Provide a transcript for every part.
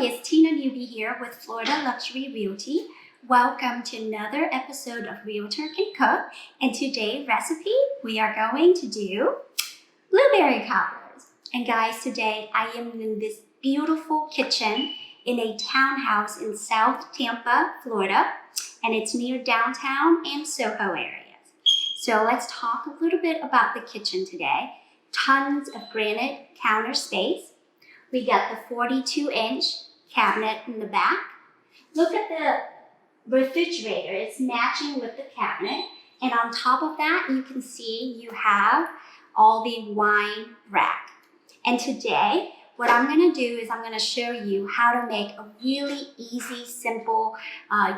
Hi, it's Tina Newby here with Florida Luxury Realty. Welcome to another episode of Realtor Can Cook. And today's recipe, we are going to do blueberry cobblers. And guys, today I am in this beautiful kitchen in a townhouse in South Tampa, Florida. And it's near downtown and Soho areas. So let's talk a little bit about the kitchen today. Tons of granite counter space. We got the 42-inch cabinet in the back. Look at the refrigerator, it's matching with the cabinet. And on top of that, you can see you have all the wine rack. And today, what I'm gonna do is I'm gonna show you how to make a really easy, simple,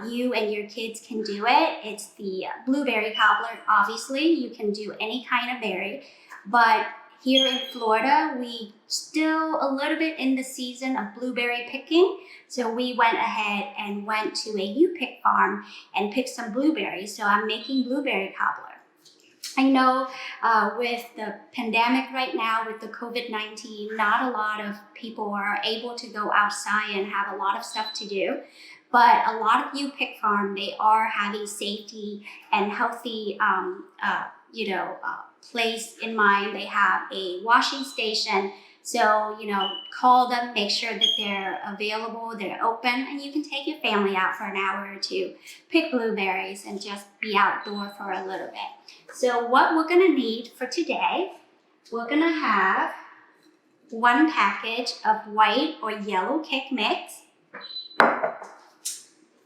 you and your kids can do it. It's the blueberry cobbler. Obviously, you can do any kind of berry, but here in Florida, we still a little bit in the season of blueberry picking. So we went ahead and went to a U-pick farm and picked some blueberries. So I'm making blueberry cobbler. I know with the pandemic right now, with the COVID-19, not a lot of people are able to go outside and have a lot of stuff to do. But a lot of U-pick farm, they are having safety and healthy place in mind. They have a washing station. So, call them, make sure that they're available, they're open, and you can take your family out for an hour or two, pick blueberries, and just be outdoor for a little bit. So what we're gonna need for today, we're gonna have 1 package of white or yellow cake mix.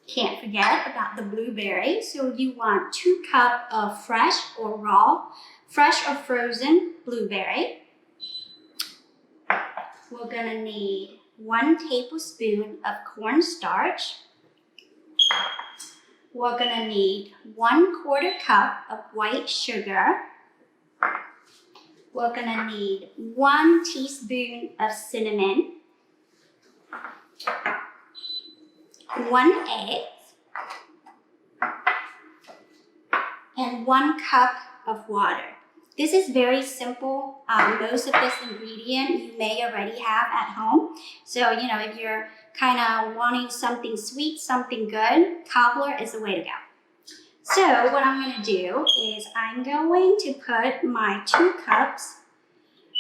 Can't forget about the blueberry. So you want 2 cups of fresh or raw, fresh or frozen blueberry. We're gonna need 1 tablespoon of cornstarch. We're gonna need 1/4 cup of white sugar. We're gonna need 1 teaspoon of cinnamon. 1 egg, and 1 cup of water. This is very simple. Most of this ingredient you may already have at home. So, if you're kind of wanting something sweet, something good, cobbler is the way to go. So what I'm going to do is I'm going to put my 2 cups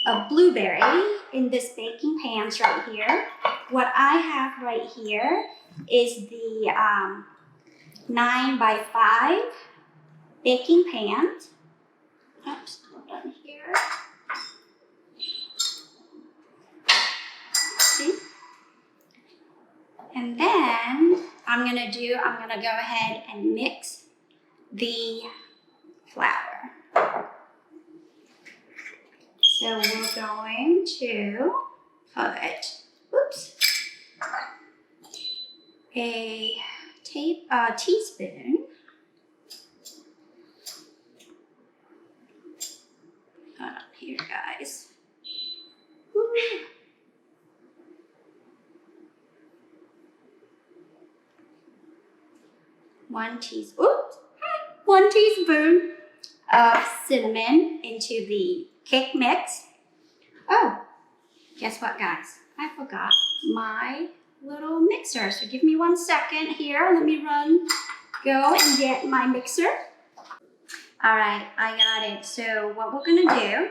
of blueberry in this baking pan right here. What I have right here is the 9x5 baking pan. Oops, hold on here. See? And then I'm gonna go ahead and mix the flour. So we're going to put, a teaspoon here, guys. Woo. 1 teaspoon of cinnamon into the cake mix. Oh, guess what, guys? I forgot my little mixer. So give me 1 second here. Let me go and get my mixer. All right, I got it. So what we're gonna do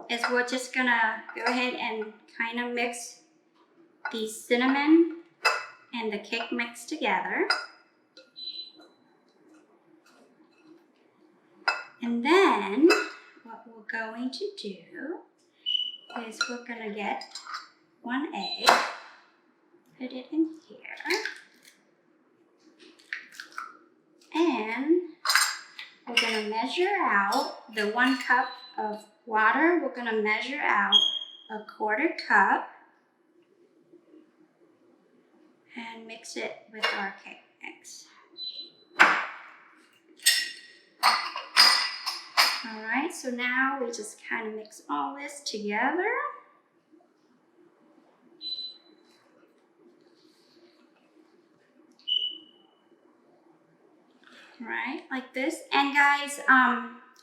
is we're just gonna go ahead and kind of mix the cinnamon and the cake mix together. And then what we're going to do is we're gonna get 1 egg, put it in here, and we're gonna measure out the 1 cup of water. We're gonna measure out 1/4 cup and mix it with our cake mix. All right, so now we just kind of mix all this together. Right, like this. And guys,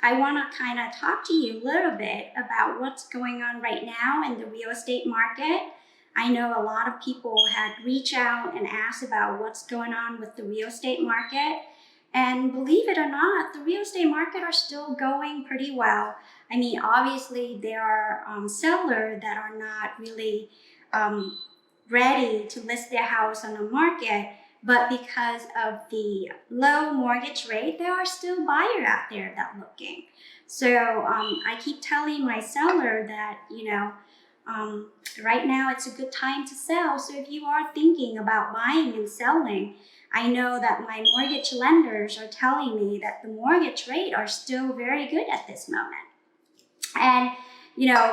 I want to kind of talk to you a little bit about what's going on right now in the real estate market. I know a lot of people had reached out and asked about what's going on with the real estate market. And believe it or not, the real estate market are still going pretty well. I mean, obviously there are sellers that are not really ready to list their house on the market, but because of the low mortgage rate, there are still buyers out there that are looking. So I keep telling my seller that, right now it's a good time to sell. So if you are thinking about buying and selling, I know that my mortgage lenders are telling me that the mortgage rate are still very good at this moment. And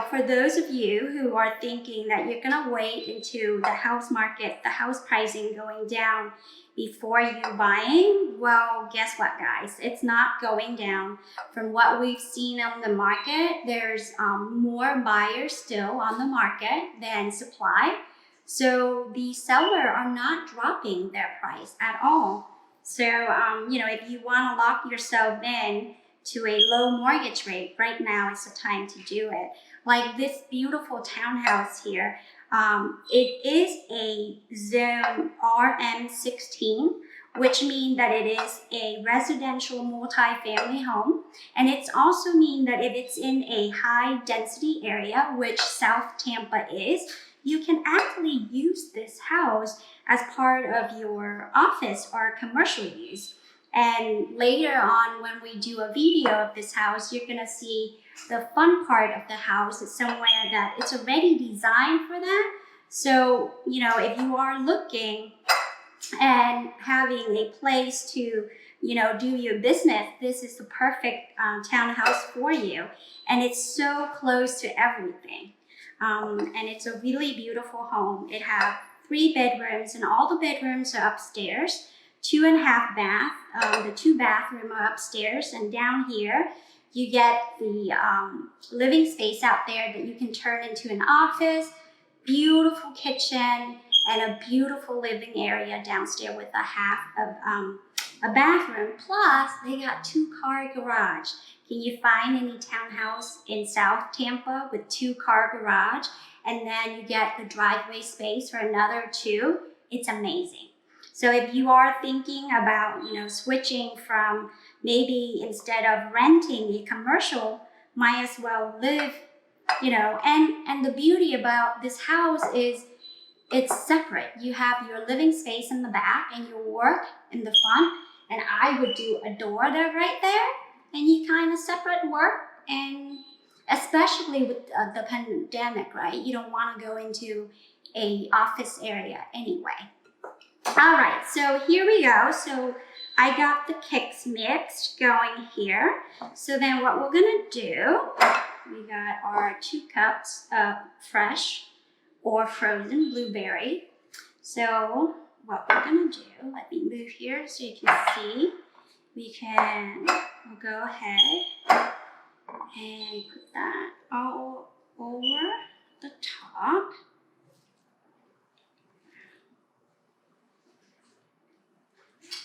for those of you who are thinking that you're going to wait until the house market, the house pricing going down before you buying, well, guess what, guys? It's not going down. From what we've seen on the market, there's more buyers still on the market than supply. So the seller are not dropping their price at all. So, if you want to lock yourself in to a low mortgage rate, right now is the time to do it. Like this beautiful townhouse here, it is a zone RM16, which means that it is a residential multi-family home. And it's also mean that if it's in a high density area, which South Tampa is, you can actually use this house as part of your office or commercial use. And later on, when we do a video of this house, you're gonna see the fun part of the house is somewhere that it's already designed for that. So, if you are looking and having a place to, do your business, this is the perfect townhouse for you. And it's so close to everything. And it's a really beautiful home. It has 3 bedrooms, and all the bedrooms are upstairs. 2.5 bath. The 2 bathrooms are upstairs, and down here you get the living space out there that you can turn into an office. Beautiful kitchen and a beautiful living area downstairs with a half of a bathroom. Plus, they got 2-car garage. Can you find any townhouse in South Tampa with 2-car garage? And then you get the driveway space for another 2. It's amazing. So if you are thinking about, switching from maybe instead of renting a commercial, might as well live, and the beauty about this house is it's separate. You have your living space in the back and your work in the front. And I would do a door there right there, and you kind of separate work, and especially with the pandemic, right? You don't want to go into a office area anyway. All right, so here we go. So I got the kicks mixed going here. So then what we're gonna do, we got our 2 cups of fresh or frozen blueberry. So what we're gonna do, let me move here so you can see. We'll go ahead and put that all over the top.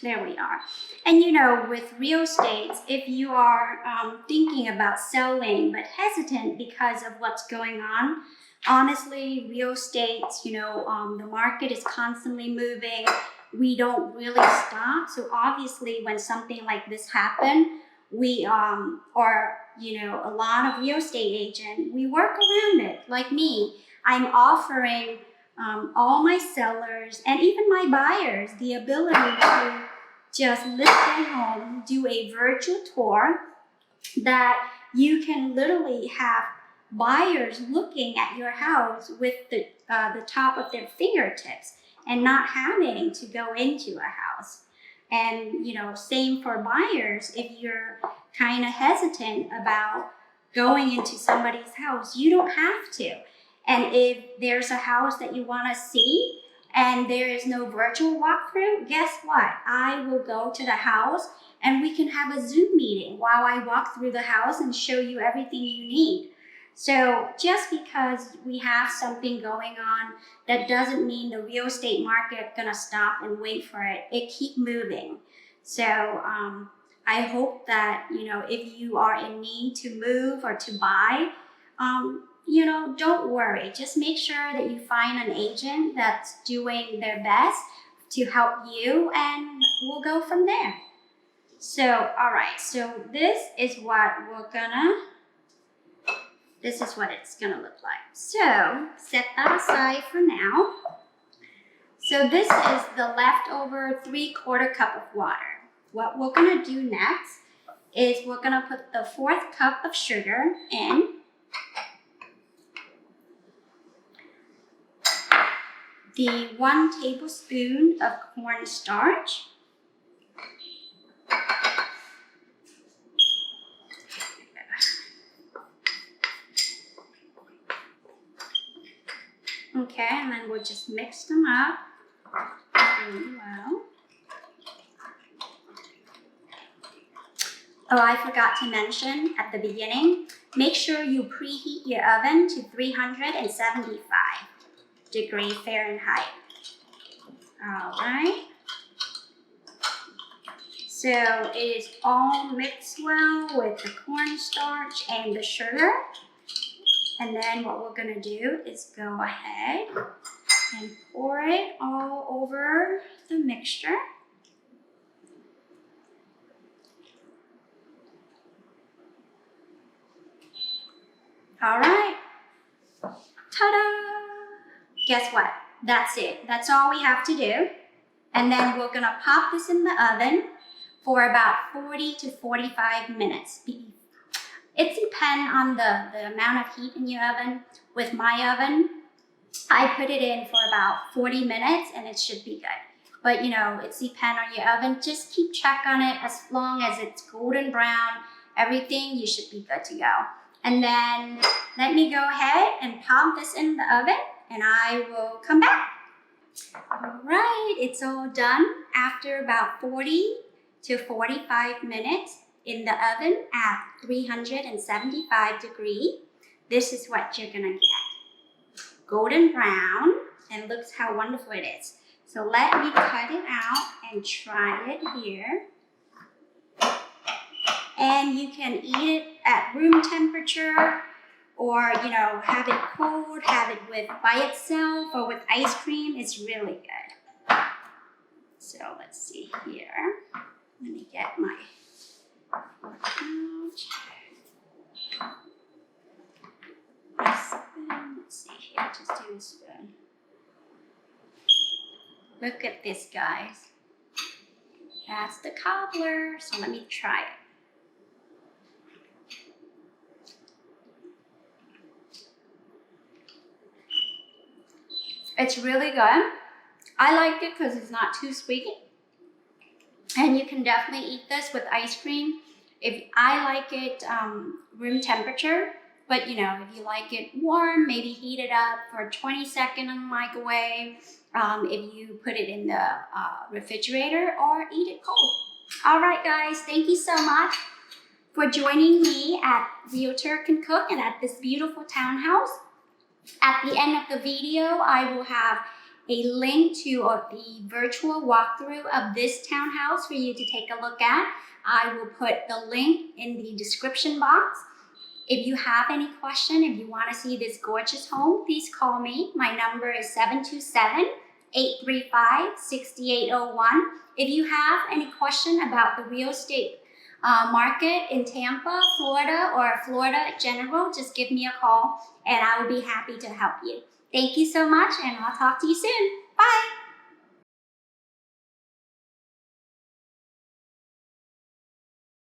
There we are. And with real estate, if you are thinking about selling but hesitant because of what's going on, honestly, real estate, the market is constantly moving. We don't really stop. So obviously, when something like this happens, we a lot of real estate agents, we work around it. Like me, I'm offering all my sellers and even my buyers the ability to just list their home, do a virtual tour that you can literally have buyers looking at your house with the top of their fingertips and not having to go into a house. And same for buyers. If you're kind of hesitant about going into somebody's house, you don't have to. And if there's a house that you want to see and there is no virtual walkthrough, guess what? I will go to the house and we can have a Zoom meeting while I walk through the house and show you everything you need. So just because we have something going on, that doesn't mean the real estate market gonna stop and wait for it. It keep moving. So I hope that, if you are in need to move or to buy, don't worry. Just make sure that you find an agent that's doing their best to help you, and we'll go from there. So, all right, so this is what it's gonna look like. So, set that aside for now. So this is the leftover 3/4 cup of water. What we're gonna do next is we're gonna put the 4th cup of sugar in. The 1 tablespoon of cornstarch. Okay, and then we'll just mix them up really well. Oh, I forgot to mention at the beginning, make sure you preheat your oven to 375 degrees Fahrenheit. All right. So it is all mixed well with the cornstarch and the sugar. And then what we're gonna do is go ahead and pour it all over the mixture. All right, ta-da! Guess what? That's it. That's all we have to do. And then we're gonna pop this in the oven for about 40 to 45 minutes. It depends on the amount of heat in your oven. With my oven, I put it in for about 40 minutes and it should be good. But it depends on your oven. Just keep check on it. As long as it's golden brown, everything, you should be good to go. And then let me go ahead and pop this in the oven and I will come back. All right, it's all done after about 40 to 45 minutes in the oven at 375 degrees. This is what you're gonna get. Golden brown, and looks how wonderful it is. So let me cut it out and try it here. And you can eat it at room temperature, or have it cold, have it by itself or with ice cream. It's really good. So let's see here. Let me get my fork out. My spoon. Let's see here. Just do a spoon. Look at this, guys. That's the cobbler. So let me try it. It's really good. I like it because it's not too sweet. And you can definitely eat this with ice cream. I like it room temperature, but if you like it warm, maybe heat it up for 20 seconds in the microwave. If you put it in the refrigerator, or eat it cold. All right, guys, thank you so much for joining me at Realtor Can Cook and at this beautiful townhouse. At the end of the video, I will have a link to the virtual walkthrough of this townhouse for you to take a look at. I will put the link in the description box. If you have any question, if you want to see this gorgeous home, please call me. My number is 727-835-6801. If you have any question about the real estate market in Tampa, Florida, or Florida in general, just give me a call and I will be happy to help you. Thank you so much, and I'll talk to you soon. Bye.